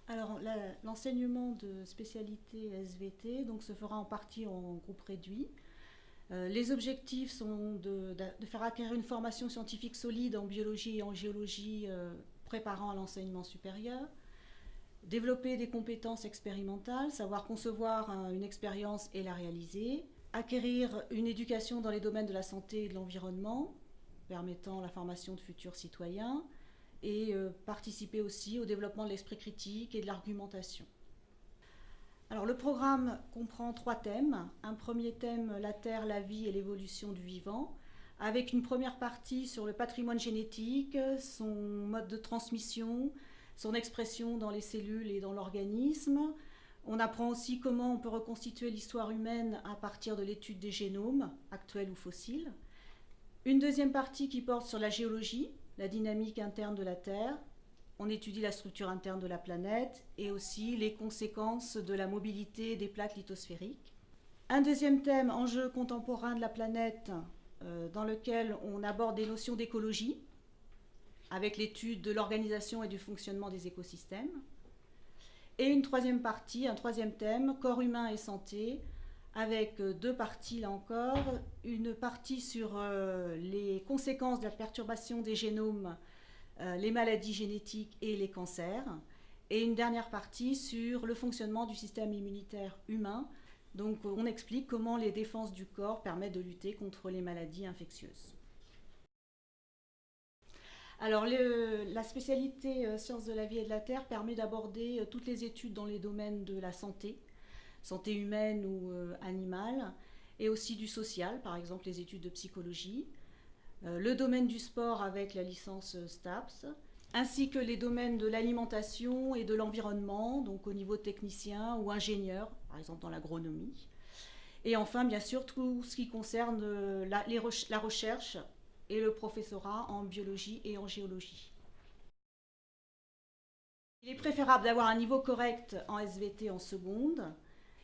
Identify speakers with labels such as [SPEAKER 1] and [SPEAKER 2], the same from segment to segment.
[SPEAKER 1] Alors, l'enseignement de spécialité SVT donc, se fera en partie en groupe réduit. Les objectifs sont de faire acquérir une formation scientifique solide en biologie et en géologie, préparant à l'enseignement supérieur, développer des compétences expérimentales, savoir concevoir une expérience et la réaliser, acquérir une éducation dans les domaines de la santé et de l'environnement, permettant la formation de futurs citoyens, et participer aussi au développement de l'esprit critique et de l'argumentation. Alors, le programme comprend 3 thèmes. Un premier thème, la Terre, la vie et l'évolution du vivant, avec une première partie sur le patrimoine génétique, son mode de transmission, son expression dans les cellules et dans l'organisme. On apprend aussi comment on peut reconstituer l'histoire humaine à partir de l'étude des génomes, actuels ou fossiles. Une deuxième partie qui porte sur la géologie, la dynamique interne de la Terre. On étudie la structure interne de la planète et aussi les conséquences de la mobilité des plaques lithosphériques. Un deuxième thème, enjeux contemporains de la planète, dans lequel on aborde des notions d'écologie, avec l'étude de l'organisation et du fonctionnement des écosystèmes. Et une troisième partie, un troisième thème, corps humain et santé, avec 2 parties là encore. Une partie sur les conséquences de la perturbation des génomes, les maladies génétiques et les cancers. Et une dernière partie sur le fonctionnement du système immunitaire humain. Donc on explique comment les défenses du corps permettent de lutter contre les maladies infectieuses. Alors, la spécialité sciences de la vie et de la terre permet d'aborder toutes les études dans les domaines de la santé, santé humaine ou animale, et aussi du social, par exemple les études de psychologie, le domaine du sport avec la licence STAPS, ainsi que les domaines de l'alimentation et de l'environnement, donc au niveau technicien ou ingénieur, par exemple dans l'agronomie. Et enfin, bien sûr, tout ce qui concerne la recherche et le professorat en biologie et en géologie. Il est préférable d'avoir un niveau correct en SVT en seconde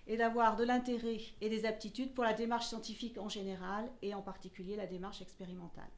[SPEAKER 1] et d'avoir de l'intérêt et des aptitudes pour la démarche scientifique en général et en particulier la démarche expérimentale.